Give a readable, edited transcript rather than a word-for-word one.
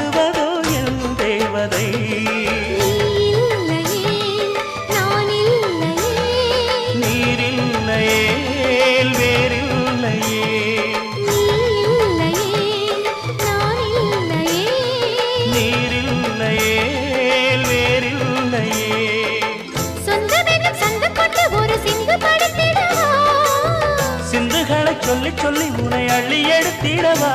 பாடுவதோ என் தேவதை. நீரில்லையே வேறில்லையே. நீரில்லையே வேறில்லையே. சிந்துகளை சொல்லி சொல்லி உன்னை அள்ளி எடுத்திடவா.